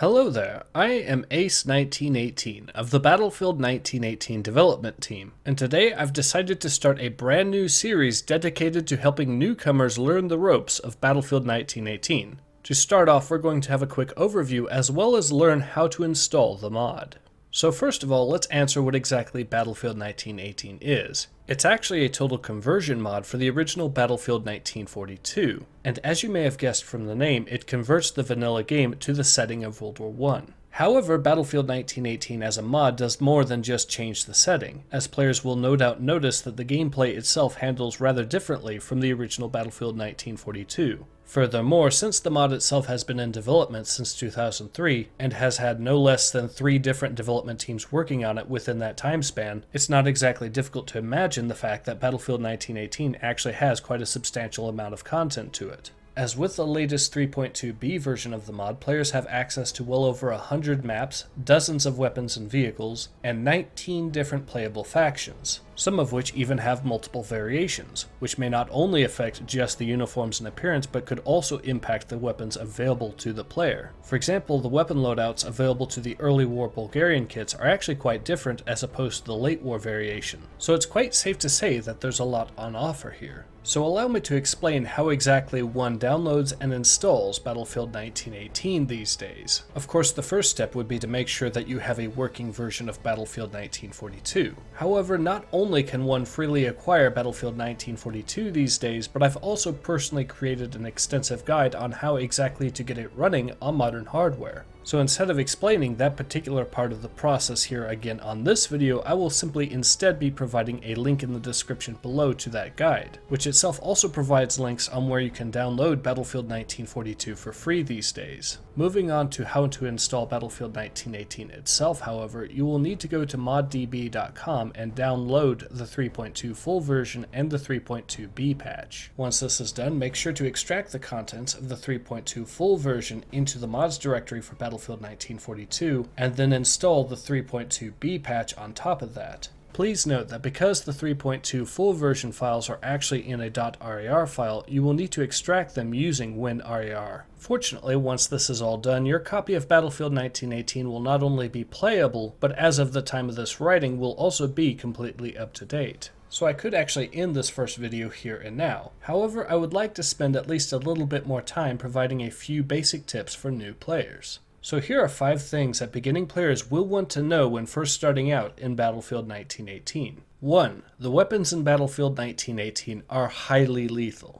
Hello there, I am Ace1918 of the Battlefield 1918 development team, and today I've decided to start a brand new series dedicated to helping newcomers learn the ropes of Battlefield 1918. To start off, we're going to have a quick overview as well as learn how to install the mod. So first of all, let's answer what exactly Battlefield 1918 is. It's actually a total conversion mod for the original Battlefield 1942, and as you may have guessed from the name, it converts the vanilla game to the setting of World War I. However, Battlefield 1918 as a mod does more than just change the setting, as players will no doubt notice that the gameplay itself handles rather differently from the original Battlefield 1942. Furthermore, since the mod itself has been in development since 2003 and has had no less than 3 different development teams working on it within that time span, it's not exactly difficult to imagine the fact that Battlefield 1918 actually has quite a substantial amount of content to it. As with the latest 3.2b version of the mod, players have access to well over 100 maps, dozens of weapons and vehicles, and 19 different playable factions, some of which even have multiple variations, which may not only affect just the uniforms and appearance but could also impact the weapons available to the player. For example, the weapon loadouts available to the early war Bulgarian kits are actually quite different as opposed to the late war variation, so it's quite safe to say that there's a lot on offer here. So allow me to explain how exactly one downloads and installs Battlefield 1918 these days. Of course, the first step would be to make sure that you have a working version of Battlefield 1942. However, not only can one freely acquire Battlefield 1942 these days, but I've also personally created an extensive guide on how exactly to get it running on modern hardware. So instead of explaining that particular part of the process here again on this video, I will simply instead be providing a link in the description below to that guide, which itself also provides links on where you can download Battlefield 1942 for free these days. Moving on to how to install Battlefield 1918 itself, however, you will need to go to moddb.com and download the 3.2 full version and the 3.2b patch. Once this is done, make sure to extract the contents of the 3.2 full version into the mods directory for Battlefield 1942, and then install the 3.2b patch on top of that. Please note that because the 3.2 full version files are actually in a .rar file, you will need to extract them using WinRAR. Fortunately, once this is all done, your copy of Battlefield 1918 will not only be playable, but as of the time of this writing will also be completely up to date. So I could actually end this first video here and now. However, I would like to spend at least a little bit more time providing a few basic tips for new players. So here are 5 things that beginning players will want to know when first starting out in Battlefield 1918. 1. The weapons in Battlefield 1918 are highly lethal.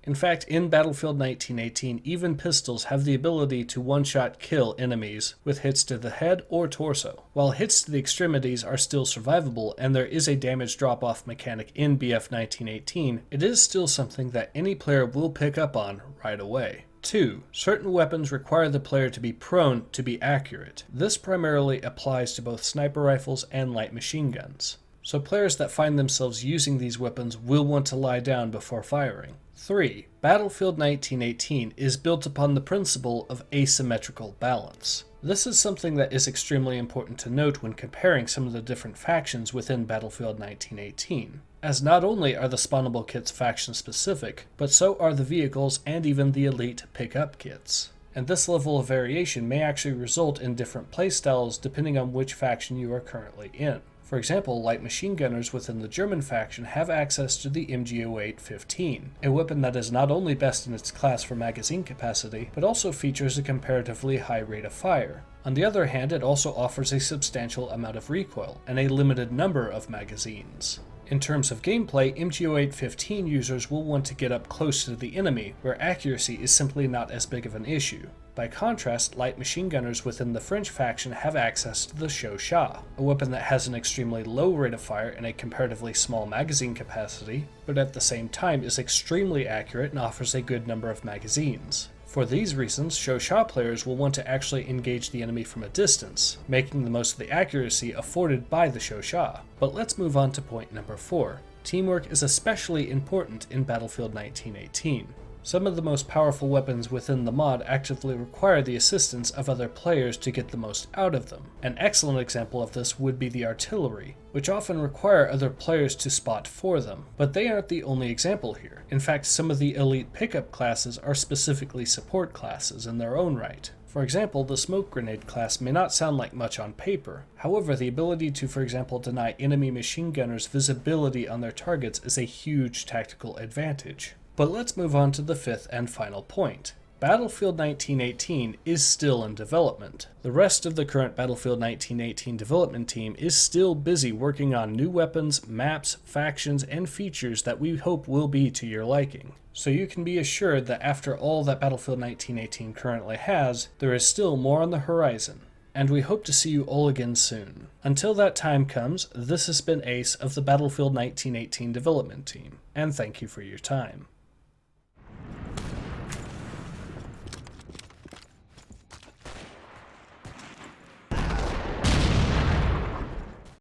In fact, in Battlefield 1918, even pistols have the ability to one-shot kill enemies with hits to the head or torso. While hits to the extremities are still survivable and there is a damage drop-off mechanic in BF 1918, it is still something that any player will pick up on right away. 2. Certain weapons require the player to be prone to be accurate. This primarily applies to both sniper rifles and light machine guns. So players that find themselves using these weapons will want to lie down before firing. 3. Battlefield 1918 is built upon the principle of asymmetrical balance. This is something that is extremely important to note when comparing some of the different factions within Battlefield 1918, as not only are the spawnable kits faction specific, but so are the vehicles and even the elite pickup kits. And this level of variation may actually result in different playstyles depending on which faction you are currently in. For example, light machine gunners within the German faction have access to the MG08-15, a weapon that is not only best in its class for magazine capacity, but also features a comparatively high rate of fire. On the other hand, it also offers a substantial amount of recoil and a limited number of magazines. In terms of gameplay, MG08-15 users will want to get up close to the enemy, where accuracy is simply not as big of an issue. By contrast, light machine gunners within the French faction have access to the Chauchat, a weapon that has an extremely low rate of fire and a comparatively small magazine capacity, but at the same time is extremely accurate and offers a good number of magazines. For these reasons, Chauchat players will want to actually engage the enemy from a distance, making the most of the accuracy afforded by the Chauchat. But let's move on to point number 4. Teamwork is especially important in Battlefield 1918. Some of the most powerful weapons within the mod actively require the assistance of other players to get the most out of them. An excellent example of this would be the artillery, which often require other players to spot for them. But they aren't the only example here. In fact, some of the elite pickup classes are specifically support classes in their own right. For example, the smoke grenade class may not sound like much on paper. However, the ability to, for example, deny enemy machine gunners visibility on their targets is a huge tactical advantage. But let's move on to the fifth and final point. Battlefield 1918 is still in development. The rest of the current Battlefield 1918 development team is still busy working on new weapons, maps, factions, and features that we hope will be to your liking. So you can be assured that after all that Battlefield 1918 currently has, there is still more on the horizon. And we hope to see you all again soon. Until that time comes, this has been Ace of the Battlefield 1918 development team, and thank you for your time.